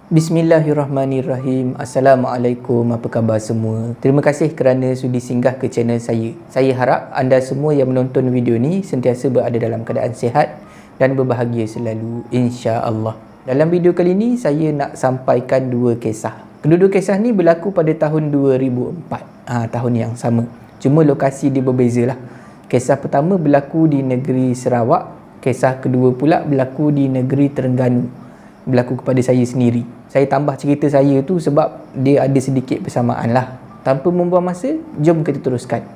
Bismillahirrahmanirrahim. Assalamualaikum, apa khabar semua? Terima kasih kerana sudi singgah ke channel saya. Saya harap anda semua yang menonton video ni sentiasa berada dalam keadaan sihat dan berbahagia selalu, insya-Allah. Dalam video kali ni saya nak sampaikan dua kisah. Kedua-dua kisah ni berlaku pada tahun 2004. Tahun yang sama. Cuma lokasi dia berbeza lah. Kisah pertama berlaku di negeri Sarawak, kisah kedua pula berlaku di negeri Terengganu. Berlaku kepada saya sendiri. Saya tambah cerita saya tu sebab dia ada sedikit persamaan lah. Tanpa membuang masa, jom kita teruskan.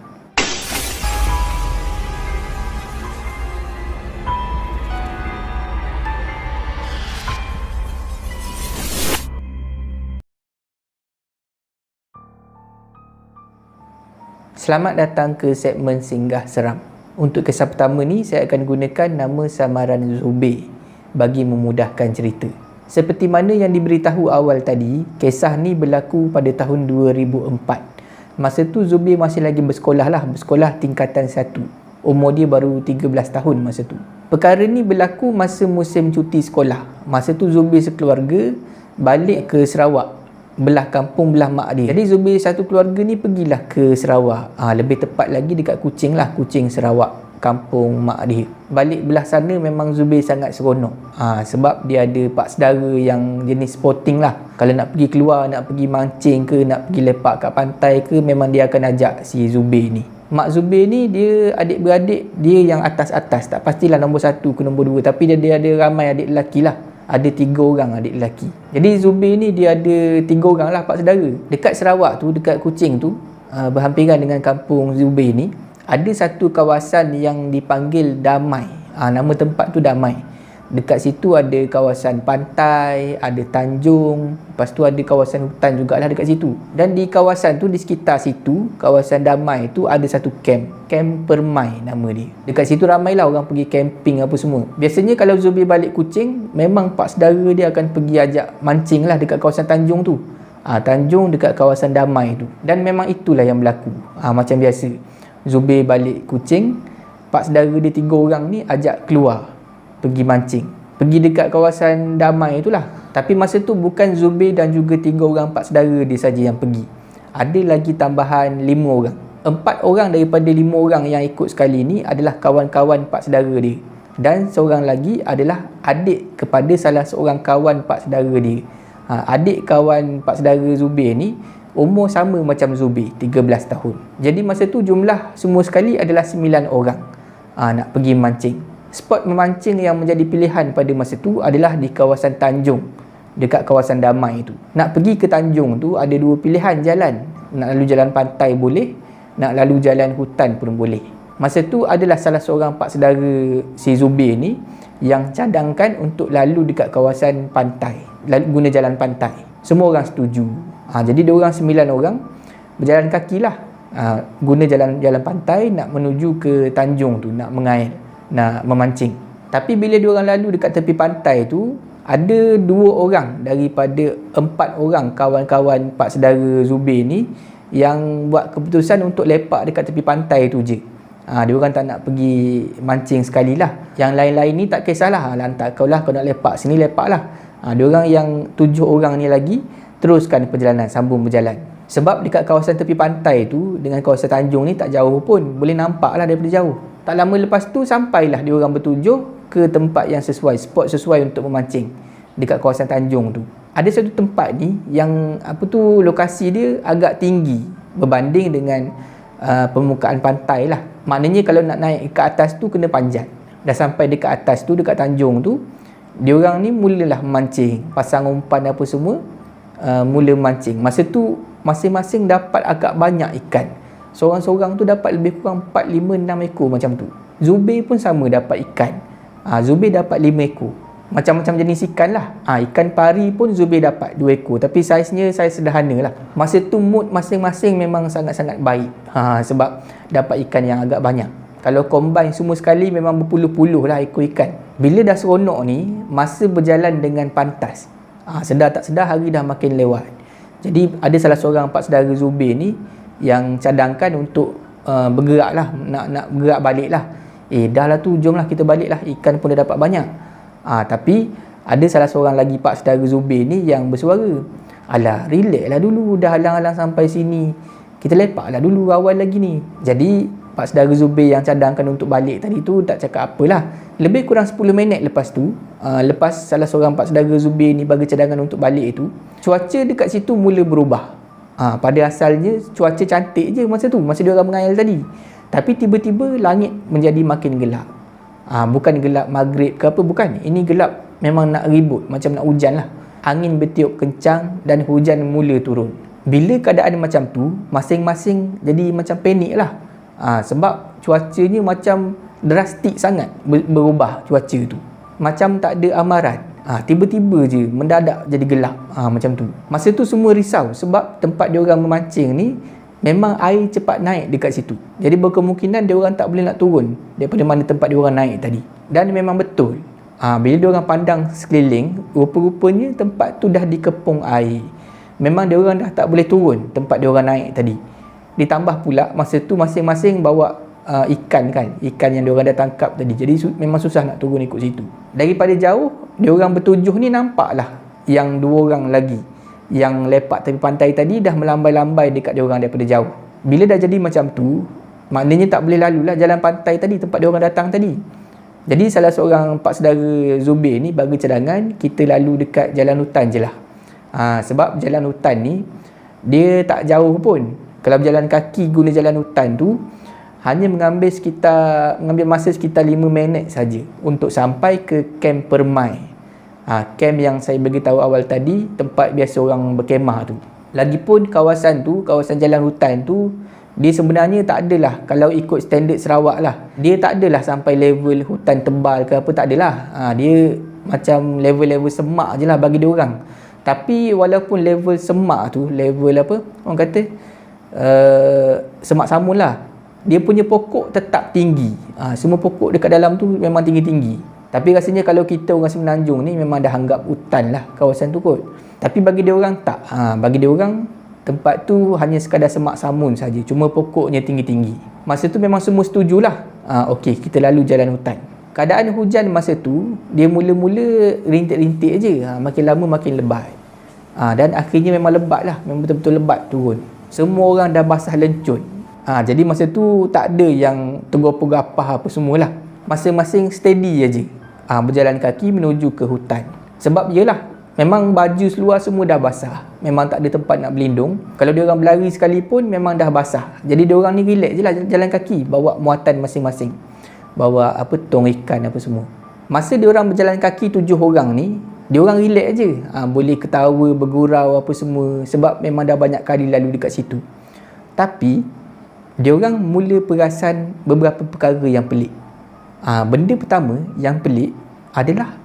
Selamat datang ke segmen Singgah Seram. Untuk kisah pertama ni, saya akan gunakan nama samaran Zubir bagi memudahkan cerita. Seperti mana yang diberitahu awal tadi, kisah ni berlaku pada tahun 2004. Masa tu Zubir masih lagi bersekolah tingkatan 1. Umur dia baru 13 tahun masa tu. Perkara ni berlaku masa musim cuti sekolah. Masa tu Zubir sekeluarga balik ke Sarawak, belah kampung belah mak dia. Jadi Zubir satu keluarga ni pergilah ke Sarawak. Lebih tepat lagi dekat Kuching lah, Kuching Sarawak, kampung mak dia. Balik belah sana memang Zubir sangat seronok. Sebab dia ada pak saudara yang jenis sporting lah. Kalau nak pergi keluar, nak pergi mancing ke, nak pergi lepak kat pantai ke, memang dia akan ajak si Zubir ni. Mak Zubir ni dia adik-beradik dia yang atas-atas. Tak pastilah nombor 1 ke nombor 2, tapi dia ada ramai adik lelaki lah. Ada 3 orang adik lelaki. Jadi Zubir ni dia ada 3 orang lah pak saudara. Dekat Sarawak tu, dekat Kuching tu, berhampiran dengan kampung Zubir ni, ada satu kawasan yang dipanggil Damai. Nama tempat tu Damai. Dekat situ ada kawasan pantai, ada tanjung, lepas tu ada kawasan hutan jugalah dekat situ. Dan di kawasan tu, di sekitar situ, kawasan Damai tu ada satu camp. Camp Permai nama dia. Dekat situ ramailah orang pergi camping apa semua. Biasanya kalau Zubir balik Kuching, memang pak saudara dia akan pergi ajak mancing lah dekat kawasan tanjung tu. Tanjung dekat kawasan Damai tu. Dan memang itulah yang berlaku. Macam biasa, Zubir balik Kuching, pak saudara dia 3 orang ni ajak keluar pergi mancing, pergi dekat kawasan Damai itulah. Tapi masa tu bukan Zubir dan juga 3 orang pak saudara dia saja yang pergi. Ada lagi tambahan 5 orang. 4 orang daripada 5 orang yang ikut sekali ni adalah kawan-kawan pak saudara dia. Dan seorang lagi adalah adik kepada salah seorang kawan pak saudara dia. Adik kawan pak saudara Zubir ni umur sama macam Zubir, 13 tahun. Jadi masa tu jumlah semua sekali adalah 9 orang nak pergi mancing. Spot memancing yang menjadi pilihan pada masa tu adalah di kawasan Tanjung, dekat kawasan Damai tu. Nak pergi ke Tanjung tu ada 2 pilihan jalan. Nak lalu jalan pantai boleh, nak lalu jalan hutan pun boleh. Masa tu adalah salah seorang pak saudara si Zubir ni yang cadangkan untuk lalu dekat kawasan pantai, lalu guna jalan pantai. Semua orang setuju. Jadi dia orang 9 orang berjalan kaki lah, guna jalan pantai nak menuju ke Tanjung tu, nak mengail, nak memancing. Tapi bila dia orang lalu dekat tepi pantai tu, ada 2 orang daripada 4 orang kawan-kawan pak saudara Zubir ni yang buat keputusan untuk lepak dekat tepi pantai tu je. Dia orang tak nak pergi mancing sekali lah. Yang lain-lain ni tak kisahlah, lantak kau lah, kau nak lepak sini, lepak lah. Dia orang yang 7 orang ni lagi teruskan perjalanan, sambung berjalan. Sebab dekat kawasan tepi pantai tu dengan kawasan Tanjung ni tak jauh pun, boleh nampak lah daripada jauh. Tak lama lepas tu sampailah dia orang bertujuh ke tempat yang sesuai, spot sesuai untuk memancing dekat kawasan Tanjung tu. Ada satu tempat ni yang lokasi dia agak tinggi berbanding dengan permukaan pantai lah. Maknanya kalau nak naik ke atas tu kena panjat. Dah sampai dekat atas tu, dekat Tanjung tu, dia orang ni mulalah memancing, pasang umpan apa semua, mula memancing. Masa tu masing-masing dapat agak banyak ikan. Seorang-seorang tu dapat lebih kurang 4, 5, 6 ekor macam tu. Zubir pun sama dapat ikan. Zubir dapat 5 ekor. Macam-macam jenis ikan lah. Ikan pari pun Zubir dapat 2 ekor. Tapi saiznya saiz sederhana lah. Masa tu mood masing-masing memang sangat-sangat baik. Sebab dapat ikan yang agak banyak. Kalau combine semua sekali memang berpuluh-puluh lah ekor ikan. Bila dah seronok ni, masa berjalan dengan pantas. Sedar tak sedar hari dah makin lewat. Jadi ada salah seorang pak saudara Zubir ni yang cadangkan untuk bergerak lah, nak bergerak balik lah. Dah lah tu, jom lah kita balik lah, ikan pun dah dapat banyak. Tapi Ada salah seorang lagi pak saudara Zubair ni yang bersuara, alah relax lah dulu, dah halang-halang sampai sini, kita lepak lah dulu awal lagi ni. Jadi pak saudara Zubair yang cadangkan untuk balik tadi tu tak cakap apalah. Lebih kurang 10 minit lepas tu, lepas salah seorang pak saudara Zubair ni bagi cadangan untuk balik tu, cuaca dekat situ mula berubah. Pada asalnya cuaca cantik je masa tu, masa dia orang mengail tadi, tapi tiba-tiba langit menjadi makin gelap. Bukan gelap maghrib ke apa, bukan. Ini gelap memang nak ribut, macam nak hujan lah. Angin bertiup kencang dan hujan mula turun. Bila keadaan macam tu, masing-masing jadi macam panik lah. Sebab cuacanya macam drastik sangat berubah cuaca tu. Macam tak ada amaran. Tiba-tiba je mendadak jadi gelap. Macam tu. Masa tu semua risau sebab tempat dia orang memancing ni memang air cepat naik dekat situ. Jadi berkemungkinan dia orang tak boleh nak turun daripada mana tempat dia orang naik tadi. Dan memang betul. Bila dia orang pandang sekeliling, rupa-rupanya tempat tu dah dikepung air. Memang dia orang dah tak boleh turun tempat dia orang naik tadi. Ditambah pula masa tu masing-masing bawa ikan kan, ikan yang dia orang dah tangkap tadi. Jadi memang susah nak turun ikut situ. Daripada jauh, dia orang bertujuh ni nampaklah yang 2 orang lagi yang lepak tepi pantai tadi dah melambai-lambai dekat dia orang daripada jauh. Bila dah jadi macam tu, maknanya tak boleh lalulah jalan pantai tadi tempat dia orang datang tadi. Jadi salah seorang pak saudara Zubair ni bagi cadangan kita lalu dekat jalan hutan je lah. Sebab jalan hutan ni dia tak jauh pun. Kalau berjalan kaki guna jalan hutan tu hanya mengambil masa sekitar 5 minit saja untuk sampai ke kamp Permai. Kamp yang saya beritahu awal tadi, tempat biasa orang berkemah tu. Lagipun kawasan jalan hutan tu, dia sebenarnya tak adalah, kalau ikut standard Sarawak lah, dia tak adalah sampai level hutan tebal ke apa, tak adalah. Dia macam level-level semak je lah bagi dia orang. Tapi walaupun level semak tu, level apa orang kata, semak samun lah, dia punya pokok tetap tinggi. Semua pokok dekat dalam tu memang tinggi-tinggi. Tapi rasanya kalau kita orang Semenanjung ni memang dah anggap hutan lah kawasan tu kot. Tapi bagi dia orang tak. Bagi dia orang tempat tu hanya sekadar semak samun saja, cuma pokoknya tinggi-tinggi. Masa tu memang semua setujulah. Okey, kita lalu jalan hutan. Keadaan hujan masa tu dia mula-mula rintik-rintik je, makin lama makin lebat. Dan akhirnya memang lebat lah, memang betul-betul lebat turun. Semua orang dah basah lencut. Jadi masa tu tak ada yang tergopah-gapah apa semualah. Masing-masing steady aje. Berjalan kaki menuju ke hutan. Sebab yelah, memang baju seluar semua dah basah. Memang tak ada tempat nak berlindung. Kalau dia orang berlari sekalipun memang dah basah. Jadi dia orang ni relax je lah jalan kaki, bawa muatan masing-masing. Bawa tong ikan apa semua. Masa dia orang berjalan kaki 7 orang ni, dia orang relax je. Boleh ketawa, bergurau apa semua sebab memang dah banyak kali lalu dekat situ. Tapi dia orang mula perasan beberapa perkara yang pelik. Benda pertama yang pelik adalah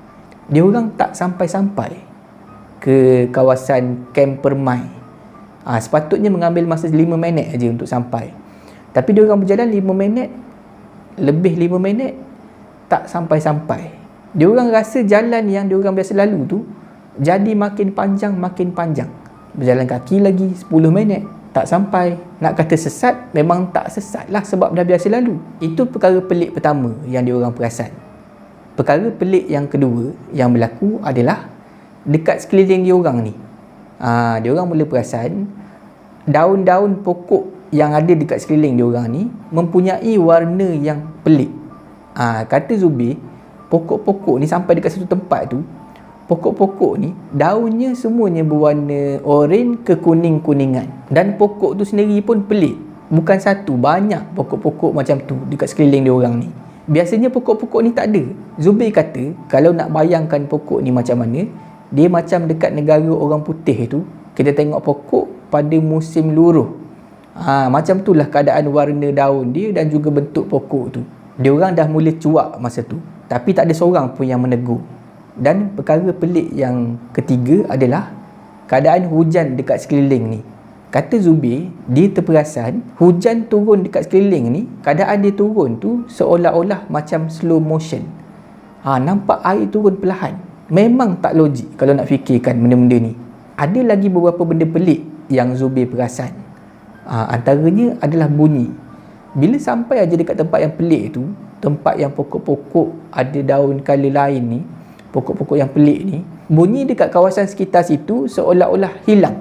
dia orang tak sampai-sampai ke kawasan kamp Permai. Sepatutnya mengambil masa 5 minit aja untuk sampai. Tapi dia orang berjalan 5 minit, lebih 5 minit tak sampai-sampai. Dia orang rasa jalan yang dia orang biasa lalu tu jadi makin panjang. Berjalan kaki lagi 10 minit tak sampai. Nak kata sesat, memang tak sesat lah sebab dah biasa lalu. Itu perkara pelik pertama yang dia orang perasan. Perkara pelik yang kedua yang berlaku adalah dekat sekeliling dia orang ni. Dia orang mula perasan daun-daun pokok yang ada dekat sekeliling dia orang ni mempunyai warna yang pelik. Kata Zubair, pokok-pokok ni sampai dekat satu tempat tu, pokok-pokok ni daunnya semuanya berwarna oranye ke kuning-kuningan. Dan pokok tu sendiri pun pelik. Bukan satu, banyak pokok-pokok macam tu dekat sekeliling dia orang ni. Biasanya pokok-pokok ni tak ada. Zubair kata kalau nak bayangkan pokok ni macam mana, dia macam dekat negara orang putih tu, kita tengok pokok pada musim luruh. Macam itulah keadaan warna daun dia dan juga bentuk pokok tu. Dia orang dah mula cuak masa tu, tapi tak ada seorang pun yang menegur. Dan perkara pelik yang ketiga adalah keadaan hujan dekat sekeliling ni. Kata Zubair, dia terperasan hujan turun dekat sekeliling ni, keadaan dia turun tu seolah-olah macam slow motion. Nampak air turun perlahan. Memang tak logik kalau nak fikirkan benda-benda ni. Ada lagi beberapa benda pelik yang Zubair perasan. Antaranya adalah bunyi. Bila sampai aja dekat tempat yang pelik tu, tempat yang pokok-pokok ada daun colour lain ni, pokok-pokok yang pelik ni, bunyi dekat kawasan sekitar situ seolah-olah hilang.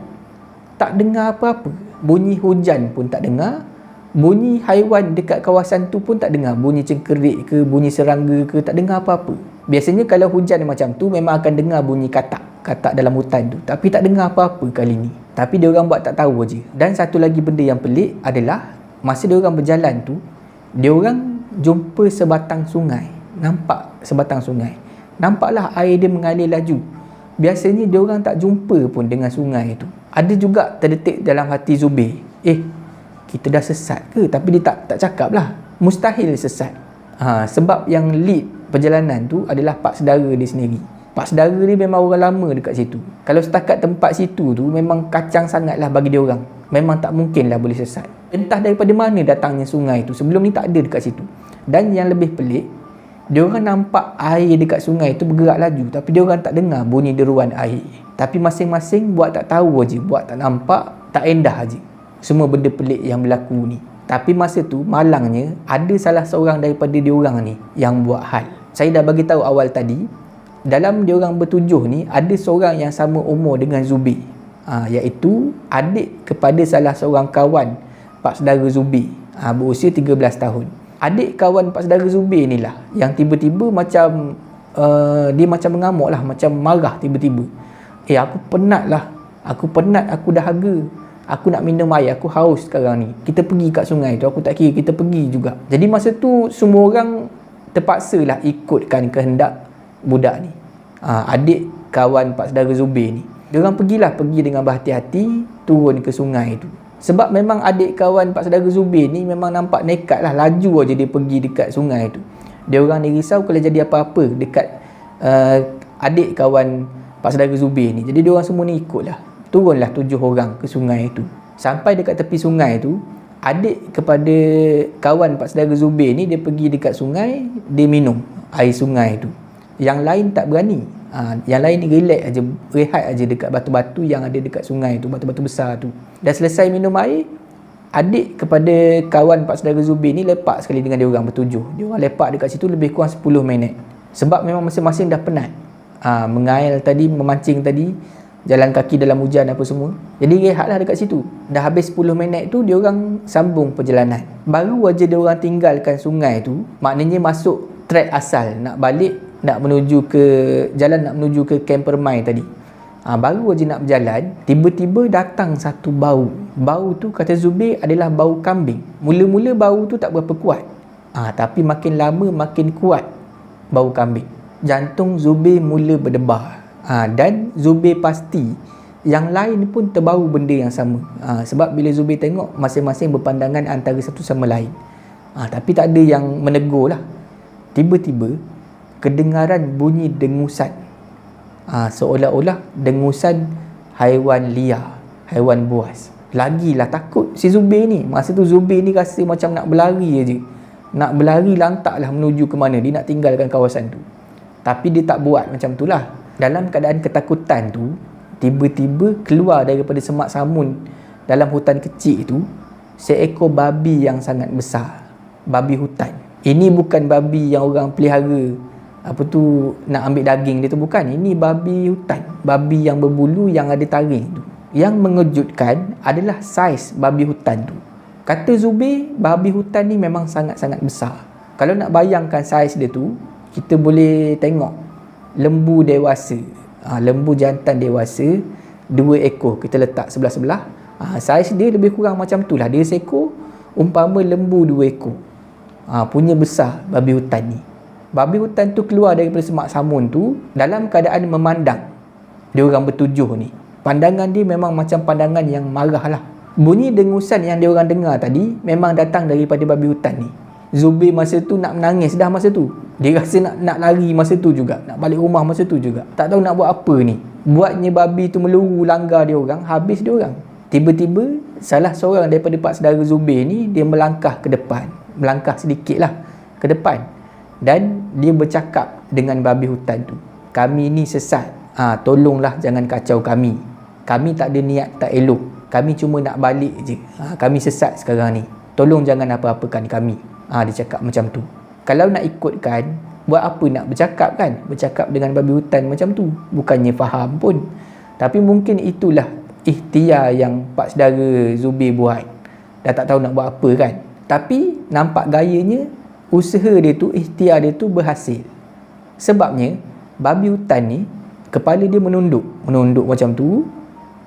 Tak dengar apa-apa. Bunyi hujan pun tak dengar. Bunyi haiwan dekat kawasan tu pun tak dengar. Bunyi cengkerik ke, bunyi serangga ke, tak dengar apa-apa. Biasanya kalau hujan macam tu memang akan dengar bunyi katak dalam hutan tu. Tapi tak dengar apa-apa kali ni. Tapi dia orang buat tak tahu je. Dan satu lagi benda yang pelik adalah masa dia orang berjalan tu, dia orang jumpa sebatang sungai. Nampak sebatang sungai. Nampaklah air dia mengalir laju. Biasanya dia orang tak jumpa pun dengan sungai tu. Ada juga terdetik dalam hati Zubir, kita dah sesat ke? Tapi dia tak cakap lah. Mustahil sesat. Sebab yang lead perjalanan tu adalah pak saudara dia sendiri. Pak saudara dia memang orang lama dekat situ. Kalau setakat tempat situ tu memang kacang sangat lah bagi dia orang. Memang tak mungkin lah boleh sesat. Entah daripada mana datangnya sungai tu. Sebelum ni tak ada dekat situ. Dan yang lebih pelik, dia orang nampak air dekat sungai tu bergerak laju. Tapi dia orang tak dengar bunyi deruan air. Tapi masing-masing buat tak tahu je. Buat tak nampak, tak endah je. Semua benda pelik yang berlaku ni. Tapi masa tu malangnya ada salah seorang daripada diorang ni yang buat hal. Saya dah bagi tahu awal tadi, dalam diorang bertujuh ni ada seorang yang sama umur dengan Zubir, iaitu adik kepada salah seorang kawan pak saudara Zubir, berusia 13 tahun. Adik kawan pak saudara Zubir ni lah yang tiba-tiba macam dia macam mengamuk lah, macam marah tiba-tiba. Aku penat, aku dahaga. Aku nak minum air, aku haus sekarang ni. Kita pergi kat sungai tu, aku tak kira, kita pergi juga. Jadi masa tu semua orang terpaksalah ikutkan kehendak budak ni. Adik kawan pak saudara Zubir ni. Dia orang pergi dengan berhati-hati turun ke sungai tu. Sebab memang adik kawan pak saudara Zubir ni memang nampak nekat lah, laju aja dia pergi dekat sungai tu. Dia orang ni risau kalau jadi apa-apa dekat adik kawan pak saudara Zubir ni. Jadi dia orang semua ni ikutlah. Turunlah 7 orang ke sungai tu. Sampai dekat tepi sungai tu, adik kepada kawan pak saudara Zubir ni dia pergi dekat sungai, dia minum air sungai tu. Yang lain tak berani. Yang lain ni relax aja, rehat aja dekat batu-batu yang ada dekat sungai tu, batu-batu besar tu. Dah selesai minum air, adik kepada kawan pak saudara Zubir ni lepak sekali dengan dia orang bertujuh. Dia orang lepak dekat situ lebih kurang 10 minit. Sebab memang masing-masing dah penat. Mengail tadi, memancing tadi, jalan kaki dalam hujan apa semua. Jadi rehatlah dekat situ. Dah habis 10 minit tu, dia orang sambung perjalanan. Baru aja dia orang tinggalkan sungai tu, maknanya masuk trek asal, nak balik, nak menuju ke jalan, nak menuju ke kamp permai tadi. Baru aja nak berjalan, tiba-tiba datang satu bau. Bau tu kata Zubir adalah bau kambing. Mula-mula bau tu tak berapa kuat. Tapi makin lama makin kuat bau kambing. Jantung Zubir mula berdebar. Dan Zubir pasti yang lain pun terbau benda yang sama. Sebab bila Zubir tengok, masing-masing berpandangan antara satu sama lain. Tapi tak ada yang menegur lah. Tiba-tiba kedengaran bunyi dengusan. Seolah-olah dengusan haiwan liar, haiwan buas. Lagilah takut si Zubir ni. Masa tu Zubir ni rasa macam nak berlari aje. Nak berlari lantaklah menuju ke mana. Dia nak tinggalkan kawasan tu. Tapi dia tak buat macam tu lah. Dalam keadaan ketakutan tu, tiba-tiba keluar daripada semak samun dalam hutan kecil tu seekor babi yang sangat besar. Babi hutan. Ini bukan babi yang orang pelihara nak ambil daging dia tu, bukan. Ini babi hutan, babi yang berbulu yang ada taring tu. Yang mengejutkan adalah saiz babi hutan tu. Kata Zubir, babi hutan ni memang sangat-sangat besar. Kalau nak bayangkan saiz dia tu, kita boleh tengok lembu dewasa, lembu jantan dewasa 2 ekor kita letak sebelah-sebelah. Saiz dia lebih kurang macam tu lah. Dia seekor umpama lembu 2 ekor. Punya besar babi hutan ni. Babi hutan tu keluar daripada semak samun tu dalam keadaan memandang dia orang bertujuh ni. Pandangan dia memang macam pandangan yang marah lah. Bunyi dengusan yang dia orang dengar tadi memang datang daripada babi hutan ni. Zubir masa tu nak menangis dah masa tu. Dia rasa nak lari masa tu juga. Nak balik rumah masa tu juga. Tak tahu nak buat apa ni. Buatnya babi tu meluru langgar dia orang. Habis dia orang. Tiba-tiba salah seorang daripada pak saudara Zubir ni, dia melangkah ke depan. Melangkah sedikit lah ke depan. Dan dia bercakap dengan babi hutan tu. Kami ni sesat. Tolonglah jangan kacau kami. Kami tak ada niat tak elok. Kami cuma nak balik je. Kami sesat sekarang ni. Tolong jangan apa-apakan kami. Dia cakap macam tu. Kalau nak ikutkan, buat apa nak bercakap kan? Bercakap dengan babi hutan macam tu. Bukannya faham pun. Tapi mungkin itulah ikhtiar yang pak saudara Zubir buat. Dah tak tahu nak buat apa kan. Tapi nampak gayanya usaha dia tu, ikhtiar dia tu berhasil. Sebabnya babi hutan ni kepala dia menunduk macam tu.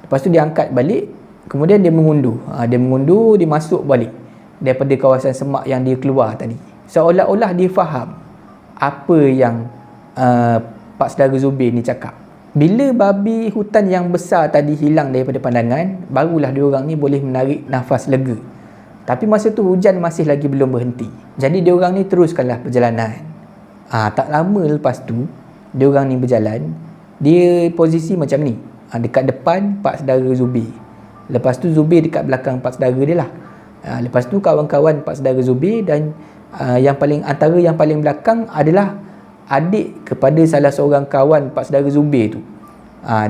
Lepas tu dia angkat balik, kemudian dia mengundur. Dia masuk balik daripada kawasan semak yang dia keluar tadi. Seolah-olah dia faham apa yang pak saudara Zubir ni cakap. Bila babi hutan yang besar tadi hilang daripada pandangan, barulah diorang ni boleh menarik nafas lega. Tapi masa tu hujan masih lagi belum berhenti. Jadi diorang ni teruskanlah perjalanan. Tak lama lepas tu, diorang ni berjalan. Dia posisi macam ni. Dekat depan pak saudara Zubir. Lepas tu Zubir dekat belakang pak saudara dia lah. Lepas tu kawan-kawan pak saudara Zubir dan antara yang paling belakang adalah adik kepada salah seorang kawan pak saudara Zubir tu.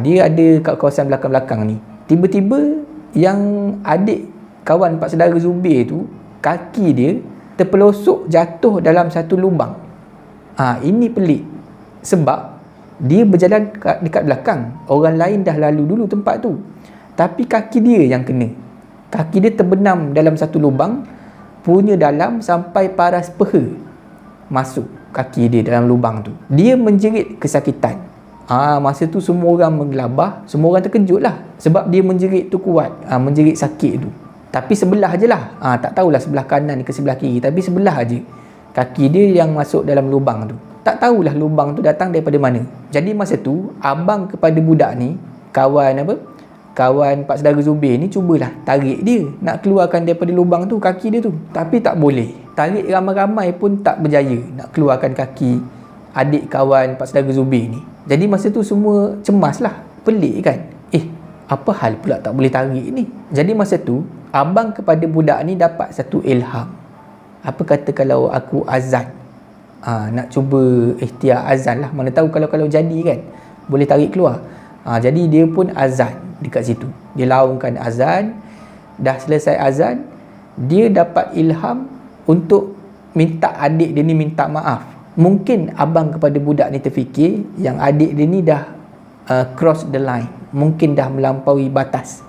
Dia ada kat kawasan belakang-belakang ni. Tiba-tiba yang adik kawan pak saudara Zubir tu, kaki dia terpelosok jatuh dalam satu lubang. Ini pelik. Sebab dia berjalan dekat belakang. Orang lain dah lalu dulu tempat tu. Tapi kaki dia yang kena. Kaki dia terbenam dalam satu lubang, punya dalam sampai paras peha masuk kaki dia dalam lubang tu. Dia menjerit kesakitan. Masa tu semua orang menggelabah, semua orang terkejut lah. Sebab dia menjerit tu kuat, menjerit sakit tu. Tapi sebelah je lah. Tak tahulah sebelah kanan ke sebelah kiri, tapi sebelah je kaki dia yang masuk dalam lubang tu. Tak tahulah lubang tu datang daripada mana. Jadi masa tu abang kepada budak ni, kawan pak saudara Zubir ni, cubalah tarik dia nak keluarkan daripada lubang tu kaki dia tu. Tapi tak boleh. Tarik ramai-ramai pun tak berjaya nak keluarkan kaki adik kawan pak saudara Zubir ni. Jadi masa tu semua cemas lah. Pelik kan? Apa hal pula tak boleh tarik ni? Jadi masa tu abang kepada budak ni dapat satu ilham. Apa kata kalau aku azan? Nak cuba ikhtiar azan lah. Mana tahu kalau jadi kan, boleh tarik keluar. Jadi dia pun azan dekat situ. Dia laungkan azan. Dah selesai azan, dia dapat ilham untuk minta adik dia ni minta maaf. Mungkin abang kepada budak ni terfikir yang adik dia ni dah cross the line. Mungkin dah melampaui batas.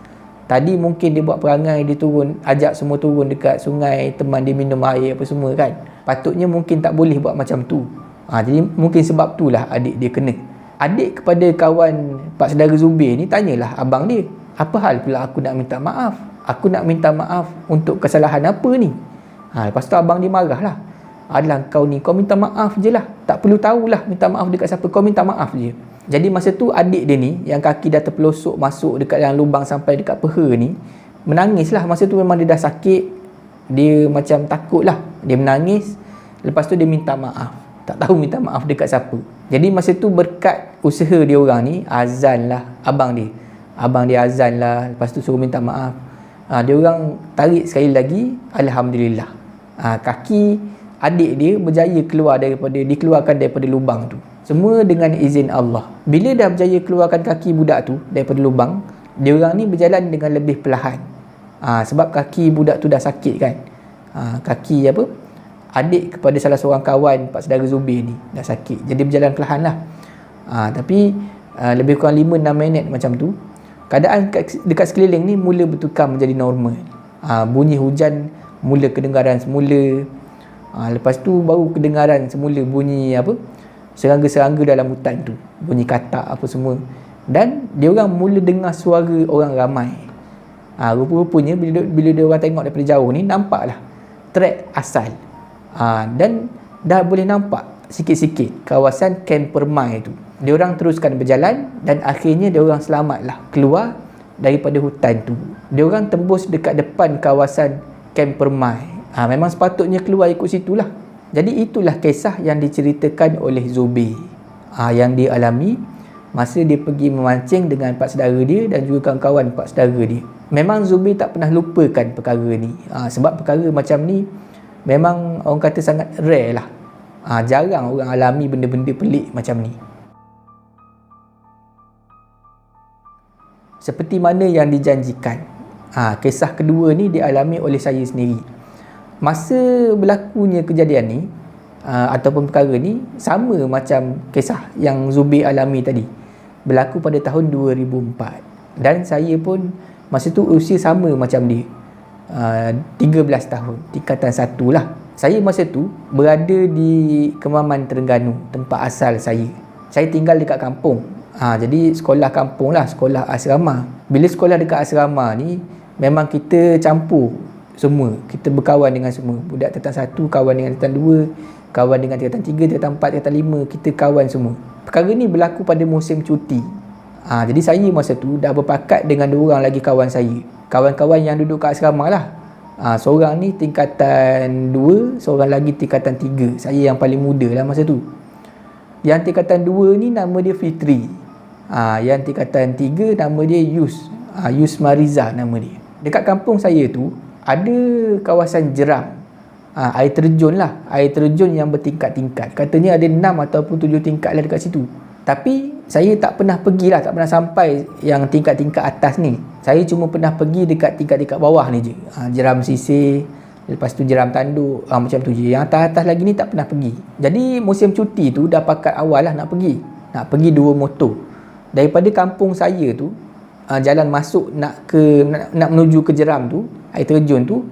Tadi mungkin dia buat perangai, dia turun, ajak semua turun dekat sungai, teman dia minum air apa semua kan. Patutnya mungkin tak boleh buat macam tu. Jadi mungkin sebab itulah adik dia kena. Adik kepada kawan pak saudara Zubir ni tanyalah abang dia, apa hal pula aku nak minta maaf? Aku nak minta maaf untuk kesalahan apa ni? Lepas tu abang dia marah lah. Alah kau ni, kau minta maaf je lah. Tak perlu tahulah minta maaf dekat siapa, kau minta maaf je. Jadi masa tu adik dia ni, yang kaki dah terpelosok masuk dekat dalam lubang sampai dekat peha ni, menangis lah. Masa tu memang dia dah sakit. Dia macam takut lah. Dia menangis. Lepas tu dia minta maaf. Tak tahu minta maaf dekat siapa. Jadi masa tu berkat usaha dia orang ni, azan lah abang dia. Abang dia azan lah. Lepas tu suruh minta maaf. Dia orang tarik sekali lagi. Alhamdulillah. Kaki adik dia berjaya dikeluarkan daripada lubang tu. Semua dengan izin Allah. Bila dah berjaya keluarkan kaki budak tu daripada lubang, dia orang ni berjalan dengan lebih perlahan. Sebab kaki budak tu dah sakit kan. Kaki adik kepada salah seorang kawan pak saudara Zubir ni dah sakit. Jadi berjalan perlahan lah. Tapi lebih kurang 5-6 minit macam tu, keadaan dekat sekeliling ni mula bertukar menjadi normal. Bunyi hujan mula kedengaran semula. Lepas tu baru kedengaran semula bunyi serangga-serangga dalam hutan tu, bunyi katak apa semua. Dan dia orang mula dengar suara orang ramai. Rupa-rupanya bila dia orang tengok daripada jauh ni, nampaklah trek asal. Dan dah boleh nampak sikit-sikit kawasan Kem Permai tu. Dia orang teruskan berjalan dan akhirnya dia orang selamatlah keluar daripada hutan tu. Dia orang tembus dekat depan kawasan Kem Permai. Memang sepatutnya keluar ikut situlah. Jadi itulah kisah yang diceritakan oleh Zubir, yang dia alami masa dia pergi memancing dengan pak saudara dia dan juga kawan-kawan pak saudara dia. Memang Zubir tak pernah lupakan perkara ni. Sebab perkara macam ni memang orang kata sangat rare lah. Jarang orang alami benda-benda pelik macam ni. Seperti mana yang dijanjikan, kisah kedua ni dialami oleh saya sendiri. Masa berlakunya kejadian ni, ataupun perkara ni sama macam kisah yang Zubair alami tadi, berlaku pada tahun 2004, dan saya pun masa tu usia sama macam dia, 13 tahun, tingkatan 1 lah. Saya masa tu berada di Kemaman, Terengganu, tempat asal saya. Saya tinggal dekat kampung. Jadi sekolah kampung lah, sekolah asrama. Bila sekolah dekat asrama ni, memang kita campur semua. Kita berkawan dengan semua. Budak tingkatan 1 kawan dengan tingkatan 2, kawan dengan tingkatan 3, tingkatan 4, tingkatan 5. Kita kawan semua. Perkara ni berlaku pada musim cuti. Jadi saya masa tu dah berpakat dengan 2 orang lagi kawan saya. Kawan-kawan yang duduk kat asrama lah. Seorang ni tingkatan 2, seorang lagi tingkatan 3. Saya yang paling muda lah masa tu. Yang tingkatan 2 ni nama dia Fitri. Yang tingkatan 3 nama dia Yus Mariza nama dia. Dekat kampung saya tu ada kawasan jeram, air terjun lah, air terjun yang bertingkat-tingkat. Katanya ada 6 ataupun 7 tingkat lah dekat situ. Tapi saya tak pernah pergilah, tak pernah sampai yang tingkat-tingkat atas ni. Saya cuma pernah pergi dekat tingkat-tingkat bawah ni je. Jeram sisir, lepas tu jeram tanduk, macam tu je. Yang atas-atas lagi ni tak pernah pergi. Jadi musim cuti tu dah pakat awal lah nak pergi. Nak pergi 2 motor. Daripada kampung saya tu, jalan masuk nak menuju ke jeram tu, air terjun tu,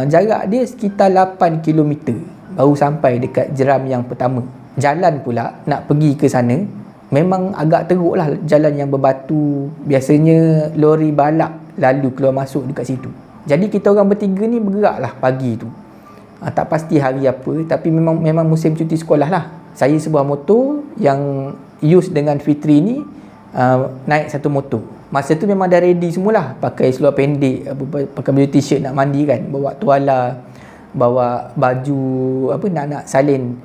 jarak dia sekitar 8 km baru sampai dekat jeram yang pertama. Jalan pula nak pergi ke sana memang agak teruk lah, jalan yang berbatu. Biasanya lori balap lalu keluar masuk dekat situ. Jadi kita orang bertiga ni bergerak lah pagi tu. Tak pasti hari apa, tapi memang musim cuti sekolah lah. Saya sebuah motor, yang Yus dengan Fitri ni naik satu motor. Masa tu memang dah ready semualah, pakai seluar pendek, pakai baju t-shirt nak mandi kan, bawa tuala, bawa baju nak salin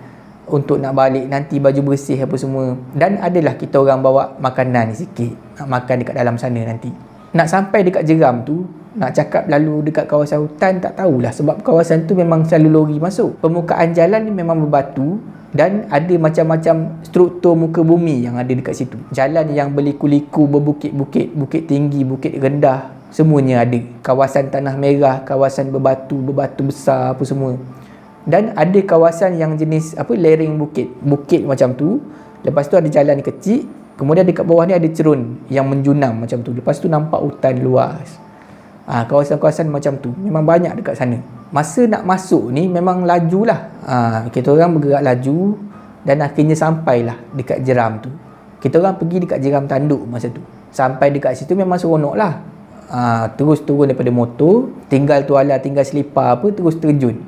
untuk nak balik nanti, baju bersih apa semua. Dan adalah kita orang bawa makanan sikit, nak makan dekat dalam sana nanti. Nak sampai dekat jeram tu, nak cakap lalu dekat kawasan hutan, tak tahulah, sebab kawasan tu memang selalu lori masuk. Permukaan jalan ni memang berbatu dan ada macam-macam struktur muka bumi yang ada dekat situ. Jalan yang berliku-liku, berbukit-bukit, bukit tinggi, bukit rendah, semuanya ada. Kawasan tanah merah, kawasan berbatu besar apa semua. Dan ada kawasan yang jenis lereng bukit macam tu. Lepas tu ada jalan kecil, kemudian dekat bawah ni ada cerun yang menjunam macam tu. Lepas tu nampak hutan luas. Kawasan-kawasan macam tu memang banyak dekat sana. Masa nak masuk ni memang lajulah. Kita orang bergerak laju dan akhirnya sampailah dekat jeram tu. Kita orang pergi dekat jeram tanduk masa tu. Sampai dekat situ memang seronok lah. Terus turun daripada motor, tinggal tuala, tinggal selipar terus terjun.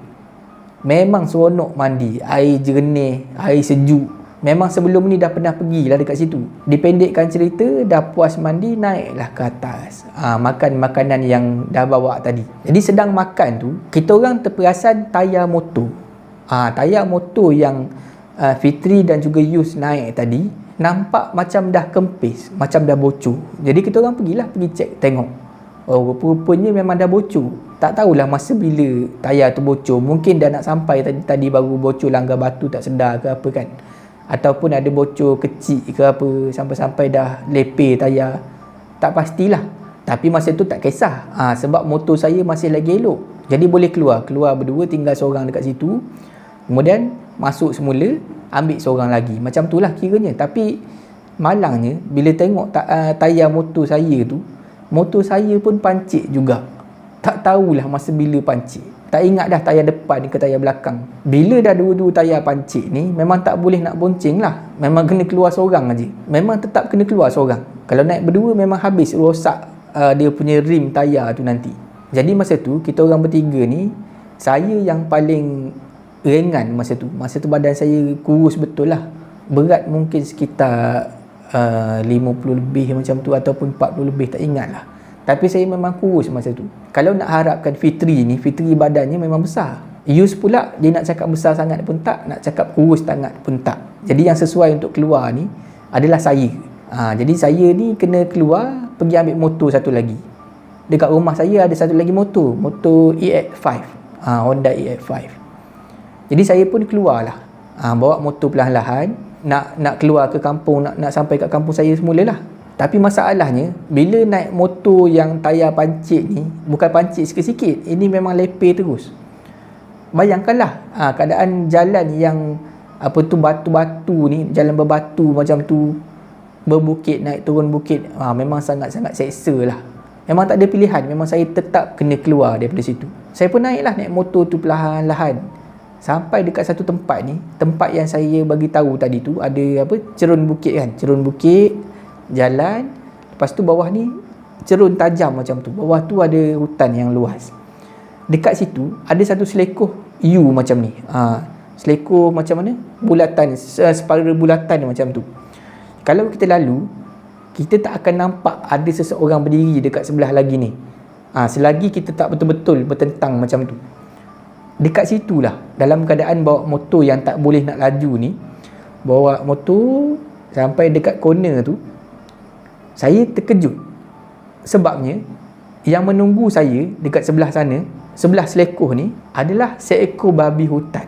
Memang seronok mandi, air jernih, air sejuk. Memang sebelum ni dah pernah pergilah dekat situ. Dipendekkan cerita, dah puas mandi, naiklah ke atas. Makan makanan yang dah bawa tadi. Jadi sedang makan tu, kita orang terperasan tayar motor. Tayar motor yang Fitri dan juga Yus naik tadi, nampak macam dah kempis, macam dah bocor. Jadi kita orang pergi cek, tengok. Rupa-rupanya memang dah bocor. Tak tahulah masa bila tayar tu bocor. Mungkin dah nak sampai tadi baru bocor langgar batu, tak sedar ke apa kan. Ataupun ada bocor kecil ke apa, sampai-sampai dah lepeh tayar. Tak pastilah. Tapi masa tu tak kisah. Sebab motor saya masih lagi elok. Jadi boleh keluar berdua, tinggal seorang dekat situ. Kemudian masuk semula, ambil seorang lagi. Macam tu lah kiranya. Tapi malangnya bila tengok tayar motor saya pun pancit juga. Tak tahulah masa bila pancit. Tak ingat dah tayar depan ke tayar belakang. Bila dah dua-dua tayar pancit ni, memang tak boleh nak bonceng lah. Memang kena keluar seorang aja. Memang tetap kena keluar seorang. Kalau naik berdua memang habis, rosak dia punya rim tayar tu nanti. Jadi masa tu kita orang bertiga ni, saya yang paling ringan masa tu. Masa tu badan saya kurus betul lah. Berat mungkin sekitar 50 lebih macam tu, ataupun 40 lebih, tak ingat lah. Tapi saya memang kurus masa tu. Kalau nak harapkan Fitri badannya memang besar. Yus pula, dia nak cakap besar sangat pun tak, nak cakap kurus sangat pun tak. Jadi yang sesuai untuk keluar ni adalah saya. Jadi saya ni kena keluar, pergi ambil motor satu lagi. Dekat rumah saya ada satu lagi motor EX5, Honda EX5. Jadi saya pun keluarlah, bawa motor perlahan-lahan, nak keluar ke kampung, nak sampai kat kampung saya semula lah. Tapi masalahnya, bila naik motor yang tayar pancit ni, bukan pancit sikit-sikit, ini memang lepeh terus. bayangkanlah keadaan jalan yang batu-batu ni, jalan berbatu macam tu, berbukit, naik turun bukit, memang sangat-sangat seksa lah. Memang tak ada pilihan, memang saya tetap kena keluar daripada situ. Saya pun naik motor tu perlahan-lahan sampai dekat satu tempat ni, tempat yang saya bagi tahu tadi tu, ada cerun bukit kan, cerun bukit, jalan, lepas tu bawah ni cerun tajam macam tu, bawah tu ada hutan yang luas. Dekat situ ada satu selekoh U macam ni, selekoh macam mana, bulatan, separa bulatan macam tu. Kalau kita lalu, kita tak akan nampak ada seseorang berdiri dekat sebelah lagi ni, selagi kita tak betul-betul bertentang macam tu. Dekat situlah, dalam keadaan bawa motor yang tak boleh nak laju ni, bawa motor sampai dekat corner tu, saya terkejut. Sebabnya yang menunggu saya dekat sebelah sana, sebelah selekoh ni, adalah seekor babi hutan.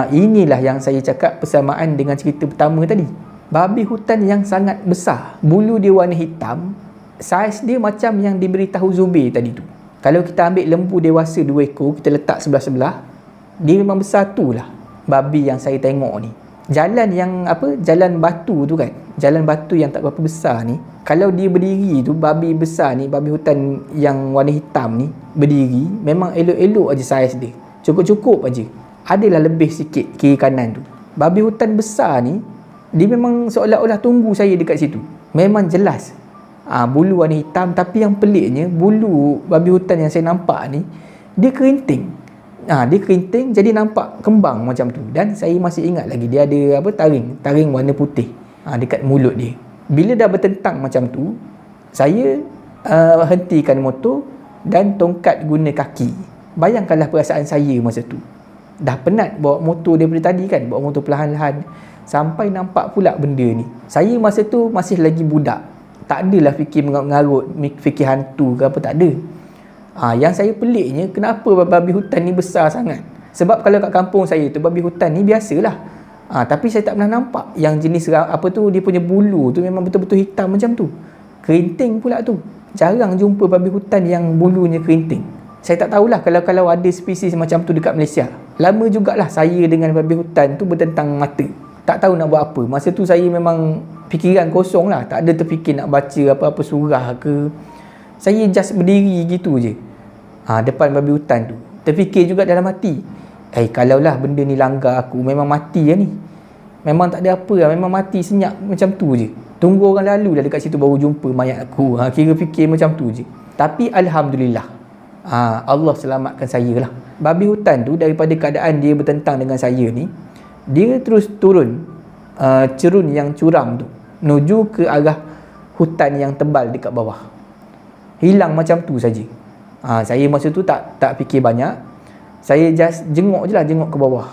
Inilah yang saya cakap persamaan dengan cerita pertama tadi. Babi hutan yang sangat besar, bulu dia warna hitam, saiz dia macam yang diberitahu Zubir tadi tu. Kalau kita ambil lembu dewasa 2 ekor, kita letak sebelah-sebelah, dia memang besar tu lah babi yang saya tengok ni. Jalan yang jalan batu tu kan, jalan batu yang tak berapa besar ni, kalau dia berdiri tu, babi besar ni, babi hutan yang warna hitam ni berdiri, memang elok-elok aja saiz dia, cukup-cukup aja. Adalah lebih sikit kiri kanan tu. Babi hutan besar ni, dia memang seolah-olah tunggu saya dekat situ. Memang jelas bulu warna hitam, tapi yang peliknya, bulu babi hutan yang saya nampak ni, dia kerinting. Dia kerinting, jadi nampak kembang macam tu. Dan saya masih ingat lagi, dia ada taring warna putih dekat mulut dia. Bila dah bertentang macam tu, saya hentikan motor dan tongkat guna kaki. Bayangkanlah perasaan saya masa tu. Dah penat bawa motor daripada tadi kan, bawa motor perlahan-lahan, sampai nampak pula benda ni. Saya masa tu masih lagi budak, tak adalah fikir mengarut, fikir hantu ke apa, tak ada. Yang saya peliknya, kenapa babi hutan ni besar sangat? Sebab kalau kat kampung saya tu, babi hutan ni biasalah. Tapi saya tak pernah nampak yang jenis dia punya bulu tu memang betul-betul hitam macam tu. Kerinting pula tu. Jarang jumpa babi hutan yang bulunya kerinting. Saya tak tahulah kalau ada spesies macam tu dekat Malaysia. Lama jugalah saya dengan babi hutan tu bertentang mata. Tak tahu nak buat apa. Masa tu saya memang fikiran kosong lah. Tak ada terfikir nak baca apa-apa surah ke. Saya just berdiri gitu je depan babi hutan tu. Terfikir juga dalam hati, kalaulah benda ni langgar aku, memang mati lah ni. Memang tak ada apa lah. Memang mati senyap macam tu je. Tunggu orang lalu dah dekat situ baru jumpa mayat aku. Kira fikir macam tu je. Tapi Alhamdulillah, Allah selamatkan saya lah. Babi hutan tu, daripada keadaan dia bertentang dengan saya ni, dia terus turun cerun yang curam tu, menuju ke arah hutan yang tebal dekat bawah. Hilang macam tu saja. Saya masa tu tak fikir banyak. Saya just jenguk ke bawah.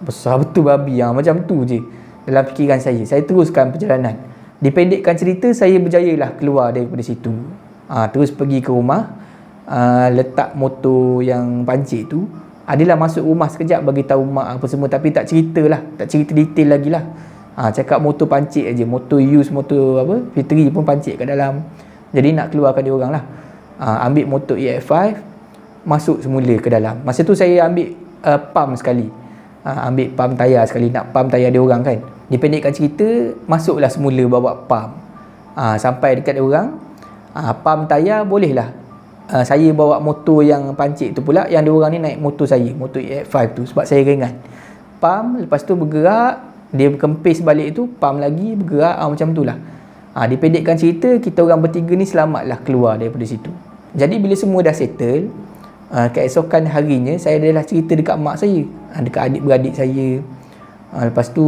Besar betul babi, macam tu je dalam fikiran saya. Saya teruskan perjalanan. Dipendekkan cerita, saya berjayalah keluar daripada situ. Terus pergi ke rumah, letak motor yang pancit tu. Adalah masuk rumah sekejap, bagi tahu mak apa semua, tapi tak cerita detail lagi lah. Cakap motor pancit aja, motor use, motor Fitri pun pancit kat dalam. Jadi nak keluarkan dia orang lah. Ambil motor EF5, masuk semula ke dalam. Masa tu saya ambil pump sekali, ambil pump tayar sekali, nak pump tayar dia orang kan. Dipendekkan cerita, masuklah semula bawa pump. Sampai dekat dia orang, pump tayar bolehlah. Saya bawa motor yang pancit tu pula, yang dia orang ni naik motor saya, motor EF5 tu, sebab saya ringan. Pump, lepas tu bergerak, dia kempis balik tu, pump lagi, bergerak, macam tu lah. Dipendekkan cerita, kita orang bertiga ni selamatlah keluar daripada situ. Jadi bila semua dah settle, keesokan harinya, saya adalah cerita dekat mak saya, dekat adik-beradik saya. Lepas tu,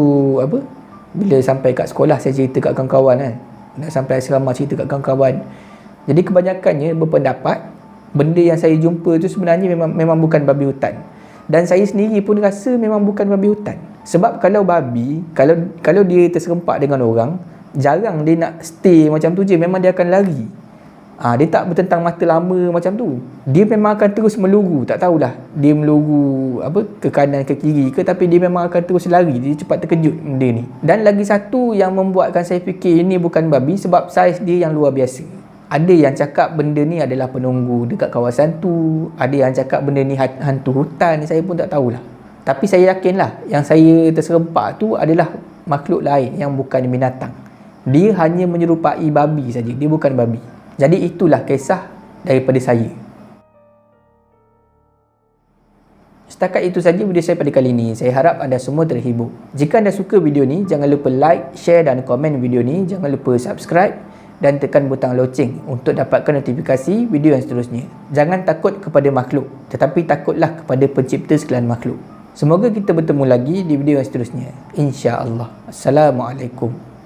bila sampai kat sekolah, saya cerita kat kawan-kawan kan. Dah sampai asrama, cerita kat kawan-kawan. Jadi kebanyakannya berpendapat benda yang saya jumpa tu sebenarnya memang bukan babi hutan. Dan saya sendiri pun rasa memang bukan babi hutan. Sebab kalau babi, kalau dia terserempak dengan orang, jarang dia nak stay macam tu je, memang dia akan lari. Dia tak bertentang mata lama macam tu. Dia memang akan terus meluru, tak tahulah dia meluru ke kanan ke kiri ke, tapi dia memang akan terus lari. Dia cepat terkejut benda ni. Dan lagi satu yang membuatkan saya fikir ini bukan babi, sebab saiz dia yang luar biasa. Ada yang cakap benda ni adalah penunggu dekat kawasan tu, ada yang cakap benda ni hantu hutan, saya pun tak tahulah. Tapi saya yakinlah yang saya terserempak tu adalah makhluk lain yang bukan binatang. Dia hanya menyerupai babi saja, dia bukan babi. Jadi itulah kisah daripada saya. Setakat itu saja video saya pada kali ini. Saya harap anda semua terhibur. Jika anda suka video ni, jangan lupa like, share dan komen video ni. Jangan lupa subscribe dan tekan butang loceng untuk dapatkan notifikasi video yang seterusnya. Jangan takut kepada makhluk, tetapi takutlah kepada pencipta sekalian makhluk. Semoga kita bertemu lagi di video yang seterusnya. InsyaAllah. Assalamualaikum.